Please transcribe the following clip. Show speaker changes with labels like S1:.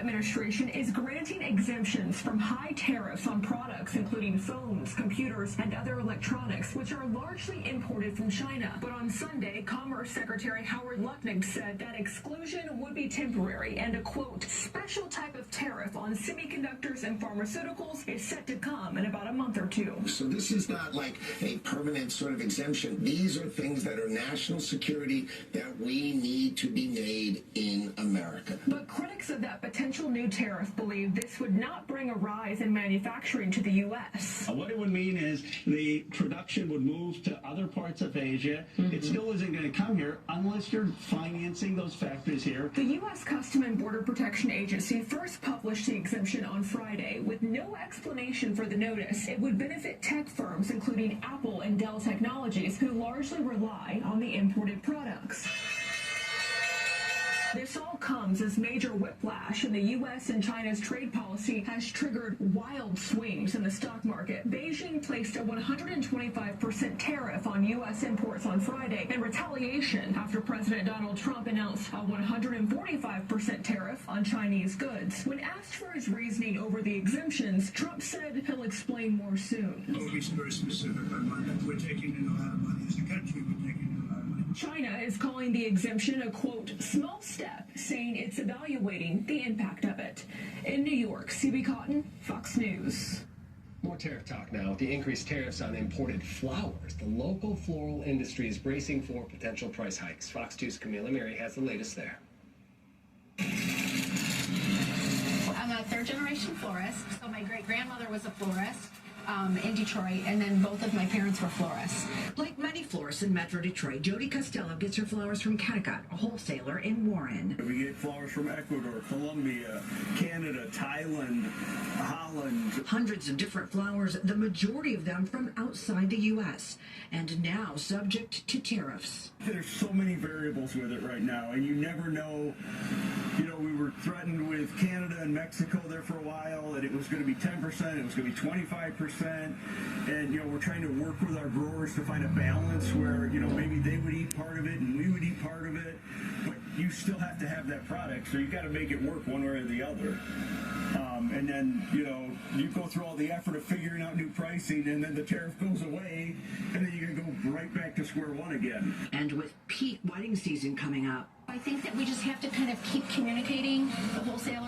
S1: administration is granting exemptions from high tariffs on products including phones, computers, and other electronics, which are largely imported from China. But on Sunday, Commerce Secretary Howard Lutnick said that exclusion would be temporary and a, quote, special type of tariff on semiconductors and pharmaceuticals is set to come in about a month or two.
S2: So this is not like a permanent sort of exemption. These are things that are national security that we need to be made in America.
S1: But critics of that potential new tariff believe this would not bring a rise in manufacturing to the U.S.
S3: What it would mean is the production would move to other parts of Asia. It still isn't going to come here unless you're financing those factories here.
S1: The U.S. Customs and Border Protection Agency first published the exemption on Friday with no explanation for the notice. It would benefit tech firms including Apple and Dell Technologies who largely rely on the imported products. This all comes as major whiplash in the U.S. and China's trade policy has triggered wild swings in the stock market. Beijing placed a 125% tariff on U.S. imports on Friday in retaliation after President Donald Trump announced a 145% tariff on Chinese goods. When asked for his reasoning over the exemptions, Trump said he'll explain more soon.
S4: We'll be very specific on Monday. We're taking in a lot of money as a country. We're taking in a lot of money.
S1: China is calling the exemption a, quote, small step, saying it's evaluating the impact of it. In New York, CB Cotton, Fox News.
S5: More tariff talk now. With the increased tariffs on imported flowers, the local floral industry is bracing for potential price hikes. Fox 2's Camila Mary has the latest there.
S6: I'm a third-generation florist, so my great-grandmother was a florist in Detroit, and then both of my parents were florists.
S7: Like many florists in Metro Detroit, Jody Costello gets her flowers from Kennecott, a wholesaler in Warren.
S8: We get flowers from Ecuador, Colombia, Canada, Thailand, Holland.
S7: Hundreds of different flowers, the majority of them from outside the U.S., and now subject to tariffs.
S8: There's so many variables with it right now, and you never know. You know, we were threatened with Canada and Mexico there for a while, and it was going to be 10%, it was going to be 25%, and, you know, we're trying to work with our growers to find a balance where, you know, maybe they would eat part of it and we would eat part of it, but you still have to have that product, so you've got to make it work one way or the other. And then, you know, you go through all the effort of figuring out new pricing, and then the tariff goes away, and then you're going to go right back to square one again.
S7: And with peak wedding season coming up,
S6: I think that we just have to kind of keep communicating the wholesalers.